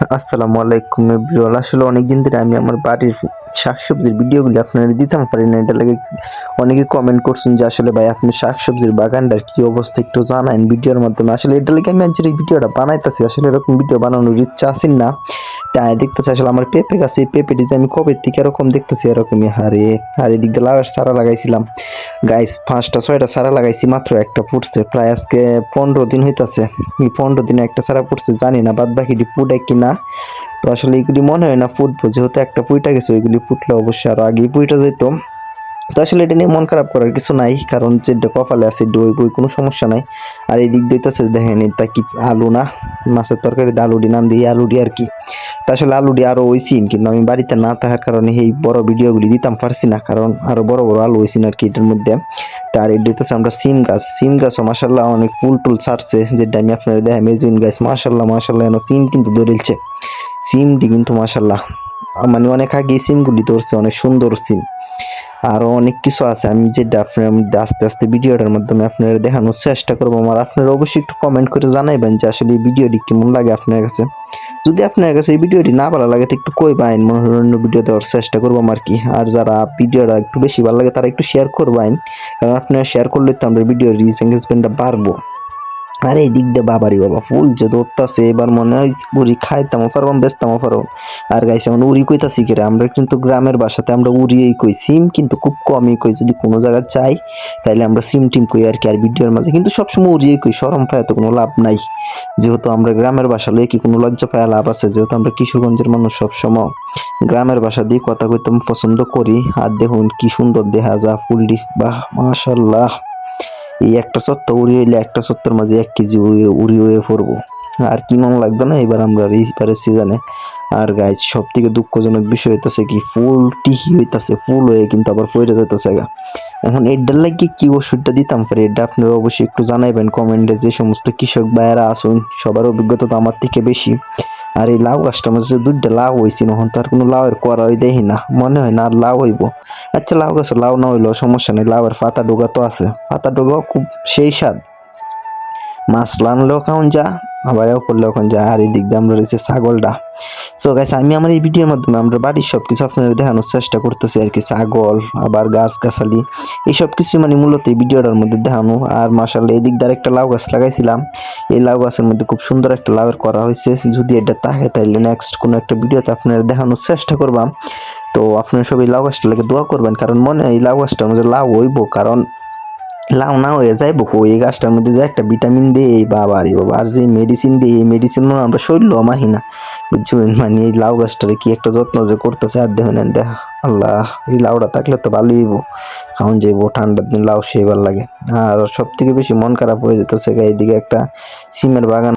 আসসালামু আলাইকুম এভরিওয়ান। আসলে অনেকদিন ধরে আমি আমার বাড়ির শাকসবজির ভিডিওগুলি আপনারা দিতাম পারি না, এটা লাগে অনেকে কমেন্ট করছেন যে আসলে ভাই আপনি শাকসবজির বাগানটার কি অবস্থা একটু জানান ভিডিওর মাধ্যমে। আসলে এটা লাগে আমি আজকের এই ভিডিওটা বানাইতেছি। আসলে এরকম ভিডিও বানানোর ইচ্ছা আসেন না, তাই দেখতেছি আসলে আমার পেঁপে গাছে এই পেঁপেটি যে আমি কবে থেকে এরকম দেখতেছি এরকমই হারে আর এদিক দিয়ে লাউয়ের চারা লাগাইছিলাম গাইস, 5টা 6টা চারা লাগাইছি, মাত্র একটা ফুটছে। প্রায় আজকে 15 দিন হইতাছে। এই 15 দিনে একটা চারা ফুটছে, জানি না বাদ বাকিটি ফুটে কিনা। তো আসলে এগুলি মনে হয় না ফুটবো, যেহেতু একটা ফুইটা গেছে, ওইগুলি ফুটলে অবশ্যই আরো আগেই ফুইটা যেত। তো আসলে এটা নিয়ে মন খারাপ করার কিছু নাই, কারণ যেটা কপালে আছে ওই বই কোনো সমস্যা নাই। আর এই দিক দিতেছে দেখেন, এটা কি আলু না মাছের তরকারি, আলুডি নাম দিয়ে আলুডি আর কি। তা আসলে আলুডি আরো হইছিন, কিন্তু আমি বাড়িতে না থাকার কারণে এই বড় ভিডিওগুলি দিতাম পারছি না, কারণ আরো বড় বড় আলু হইছিন আর কি এটার মধ্যে। তার এটা হচ্ছে আমরা সিম গাছও মাসাল্লাহ অনেক ফুল টুল ছাড়ছে, যেটা আমি আপনারা দেখাই মেজুন গাছ মাসাল্লাহ মাসাল্লাহ সিম কিন্তু ধরেছে। সিমটি কিন্তু মাসাল্লাহ মানে অনেক আগে সিমগুলি ধরছে, অনেক সুন্দর সিম। আরও অনেক কিছু আছে, আমি যেটা আপনার মধ্যে আস্তে আস্তে ভিডিওটার মাধ্যমে আপনারা দেখানোর চেষ্টা করবো। আমার আপনারা অবশ্যই একটু কমেন্ট করে জানাইবেন যে আসলে এই ভিডিওটি কেমন লাগে আপনার কাছে। যদি আপনার কাছে এই ভিডিওটি না ভালো লাগে তো একটু কইবেন, মনোরঞ্জন ভিডিও দেওয়ার চেষ্টা করবো আর কি। আর যারা ভিডিওটা একটু বেশি ভালো লাগে তারা একটু শেয়ার করবেন, কারণ আপনারা শেয়ার করলে তো আমরা ভিডিওর রিচ এঙ্গেজমেন্টটা বাড়বো। আর এই দিক দিয়ে বাবারি বাবা ফুল যে ধরতাছে, এবার মনে হয় উড়ি খাইতামও পারবাম বেচতামও পারবাম। আর গাইছে মানে উড়ি কইতাছি কিরে, আমরা কিন্তু গ্রামের বাসাতে আমরা উড়িয়েই কই, সিম কিন্তু খুব কমই কই। যদি কোনো জায়গায় চাই তাইলে আমরা সিম টিম কই আর কি। আর ভিডিওর মাঝে কিন্তু সবসময় উড়িয়েই কই, শরম পায় তো কোনো লাভ নাই। যেহেতু আমরা গ্রামের বাসা লইয়ে কি কোনো লজ্জা পায় লাভ আছে? যেহেতু আমরা কিশোরগঞ্জের মানুষ, সবসময় গ্রামের বাসা দিয়ে কথা কইতে পছন্দ করি। আর দেখুন কি সুন্দর দেখা যা ফুলটি, বাহ মাশাল্লাহ। এই একটা সত্তা উড়ি হইলে একটা সত্তার মাঝে 1 কেজি উড়ি হয়ে পড়বো। আর কি মন লাগতো না এবার আমরা এইবারের সিজনে। আর গাইজ সব থেকে দুঃখজনক বিষয় হইতেছে কি, ফুল টিহি হইতেছে, ফুল হয়ে কিন্তু আবার পড়ে যেতেছে গা। এখন এটার লাগে কি ওষুধটা দিতাম পারি, এটা আপনারা অবশ্যই একটু জানাইবেন কমেন্টে। যে সমস্ত কৃষক ভাইয়েরা আসুন, সবার অভিজ্ঞতা তো আমার থেকে বেশি। আর এই লাউ গাছটার মাঝে 2টা লাউ হয়েছিল, এখন তো আর কোনো লাউয়ের করাই দেখি না, মনে হয় না আর লাউ হইব। আচ্ছা লাউ গাছে লাউ না হইলেও সমস্যা নেই, লাউয়ের পাতা ডোগা তো আছে, পাতা ডোগাও খুব সেই স্বাদ। মাছ রানলেও খাওন যা, আবার এও করলেও খাওন যা। আর এই দিক দিয়ে আমরা রয়েছে ছাগলটা। সো গাইস, আমি আমার এই ভিডিওর মাধ্যমে আমরা বাড়ির সব কিছু আপনাদের দেখানোর চেষ্টা করতেছি আর কি। ছাগল, আবার গাছ গাছালি, এই সব কিছু মানে মূলত এই ভিডিওটার মধ্যে দেখানো। আর মাশাআল্লাহ এই দিক দিয়ে একটা লাউ গাছ লাগাইছিলাম, এই লাউ গাছের মধ্যে খুব সুন্দর একটা লাউয়ের করা হয়েছে। যদি এটা থাকে তাহলে নেক্সট কোনো একটা ভিডিওতে আপনারা দেখানোর চেষ্টা করবাম। তো আপনারা সবাই লাউ গাছটা লাগে দোয়া করবেন, কারণ মনে হয় এই লাউ গাছটার মধ্যে লাউ হইব, কারণ লাউ না হয়ে যাইব এই গাছটার মধ্যে যে একটা ভিটামিন দিয়ে এই বাবা রে বাবা, আর যে মেডিসিন দিয়ে এই মেডিসিন আমরা শরীর মাহি না, বুঝছেন? মানে এই লাউ গাছটারে কি একটা যত্ন যে করতেছে, আর দেখেন দেখা আল্লাহ, এই লাউটা থাকলে তো ভালোই হইব, খাওয়ান যাইব ঠান্ডার দিন লাউ সেবার লাগে। আর সব থেকে বেশি মন খারাপ হয়ে যেতেছে এইদিকে একটা সিমের বাগান